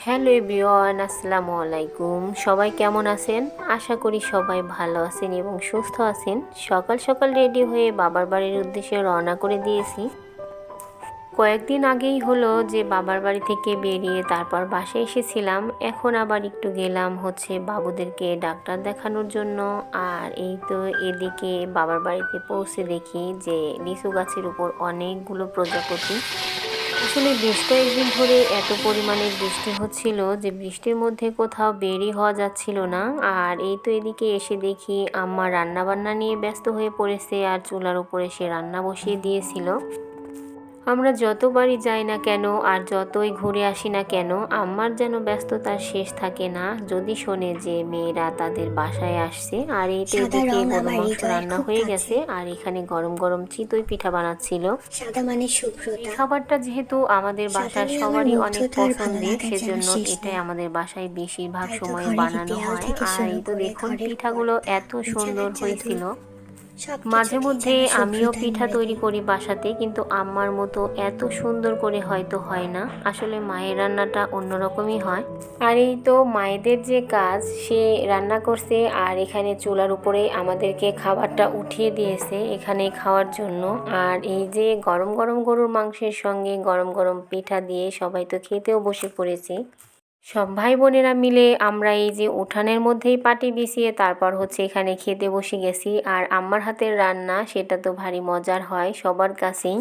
Hello everyone, আসসালামু আলাইকুম। সবাই কেমন আছেন? আশা করি সবাই ভালো আছেন এবং সুস্থ আছেন। সকাল সকাল রেডি হয়ে বাবার বাড়ির উদ্দেশ্যে রওনা করে দিয়েছি। কয়েকদিন আগেই হলো যে বাবার বাড়ি থেকে বেরিয়ে তারপর বাসায় এসেছিলাম। এখন আবার একটু গেলাম বাবুদেরকে ডাক্তার দেখানোর জন্য। আর এই তো এদিকে বাবার বাড়িতে পৌঁছে দেখি যে লিচু গাছের উপর অনেকগুলো প্রজাপতি। আসলে বেশ কয়েকদিন ধরে এত পরিমাণে বৃষ্টি হচ্ছিল যে বৃষ্টির মধ্যে কোথাও বেরই হওয়া যাচ্ছিল না। আর এই তো এদিকে এসে দেখি আম্মা রান্না বান্না নিয়ে ব্যস্ত হয়ে পড়েছে আর চুলার উপরে সে রান্না বসিয়ে দিয়েছিল। আমরা যতবারই যাই না কেন আর যতই ঘুরে আসি না কেন, আম্মার যেন ব্যস্ততার শেষ থাকে না যদি শোনে যে মেয়েরা তাদের বাসায় আসছে। আর এইটা সাদা এদিকে রং গরুর আমার মাংস হৃদয়ের রান্না খুব হয়ে কাছে। গেছে আর এখানে গরম গরম চিতই পিঠা বানাচ্ছিল। সাদা মানে এই শুভ্রতা। খাবারটা যেহেতু আমাদের সাদা বাসার নিয়ে আমার সবারই অনেক মুগ্ধতার ভালো পছন্দের, লাগার যেন সেজন্য শেষ এটাই নেই। আমাদের বাসায় বেশিরভাগ তাই তো সময় ঘরের বানানো দেয়াল হয়। থেকে আর শুরু এই তো করে দেখুন ঘরের পিঠাগুলো পর্দা, এত সুন্দর বিছানার চাদর হয়েছিল। মাঝে সবকিছুতেই মধ্যে যেন আমিও শুভ্রতায় পিঠা ভরে তৈরি দেয়। করি বাসাতে, কিন্তু আম্মার মতো এত সুন্দর করে হয়তো হয় না। আসলে মায়ের রান্নাটা অন্যরকমই হয়। আর এই তো মায়েদের যে কাজ, সে রান্না করছে আর এখানে চুলার উপরে আমাদেরকে খাবারটা উঠিয়ে দিয়েছে এখানে খাওয়ার জন্য। আর এই যে গরম গরম গরুর মাংসের সঙ্গে গরম গরম পিঠা দিয়ে সবাই তো খেতেও বসে পড়েছি। সব ভাই বোনেরা মিলে আমরা এই যে উঠানের মধ্যেই পাটি বিছিয়ে তারপর এখানে খেতে বসে গেছি। আর আম্মার হাতের রান্না সেটা তো ভারী মজার হয় সবার কাছেই।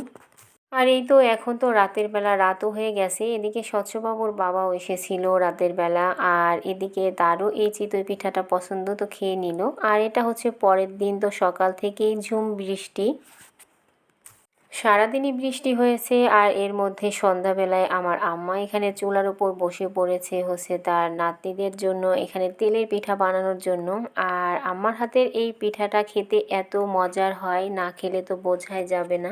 আর এই তো এখন তো রাতের বেলা রাতও হয়ে গেছে। এদিকে স্বচ্ছবাবুর বাবাও এসেছিল রাতের বেলা। আর এদিকে তারও এই চিতই পিঠাটা পছন্দ, তো খেয়ে নিল। আর এটা পরের দিন, তো সকাল থেকেই ঝুম বৃষ্টি, সারাদিনই বৃষ্টি হয়েছে। আর এর মধ্যে সন্ধ্যাবেলায় আমার আম্মা এখানে চুলার উপর বসে পড়েছে তার নাতনিদের জন্য এখানে তেলের পিঠা বানানোর জন্য। আর আম্মার হাতের এই পিঠাটা খেতে এত মজার হয়, না খেলে তো বোঝাই যাবে না।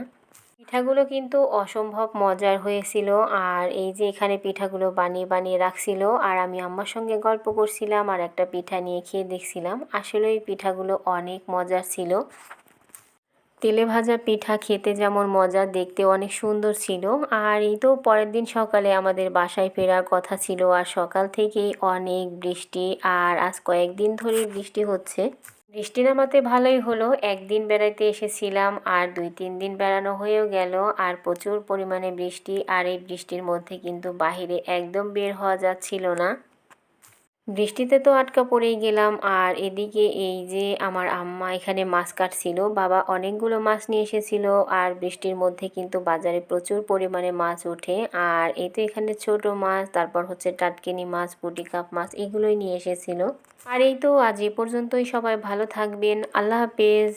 পিঠাগুলো কিন্তু অসম্ভব মজার হয়েছিল। আর এই যে এখানে পিঠাগুলো বানিয়ে বানিয়ে রাখছিল আর আমি আম্মার সঙ্গে গল্প করছিলাম আর একটা পিঠা নিয়ে খেয়ে দেখছিলাম। আসলে এই পিঠাগুলো অনেক মজার ছিল। তেলে ভাজা পিঠা খেতে যেমন মজা, দেখতে অনেক সুন্দর ছিল। আর এই তো পরের দিন সকালে আমাদের বাসায় ফেরার কথা ছিল। আর সকাল থেকেই অনেক বৃষ্টি, আর আজ কয়েকদিন ধরেই বৃষ্টি হচ্ছে। বৃষ্টি নামাতে ভালোই হলো, একদিন বেড়াইতে এসেছিলাম আর 2-3 দিন বেড়ানো হয়েও গেল। আর প্রচুর পরিমাণে বৃষ্টি, আর এই বৃষ্টির মধ্যে কিন্তু বাহিরে একদম বের হওয়া যাচ্ছিল না। বৃষ্টিতে তো আটকা পড়েই গেলাম। আর এদিকে এই যে আমার আম্মা এখানে মাছ কাটছিল, বাবা অনেকগুলো মাছ নিয়ে এসেছিল। আর বৃষ্টির মধ্যে কিন্তু বাজারে প্রচুর পরিমাণে মাছ ওঠে। আর এই তো এখানে ছোট মাছ, তারপর টাটকিনি মাছ, পুঁটি কাপ মাছ, এগুলোই নিয়ে এসেছিল। আর এই তো আজ এ পর্যন্তই। সবাই ভালো থাকবেন। আল্লাহ হাফেজ।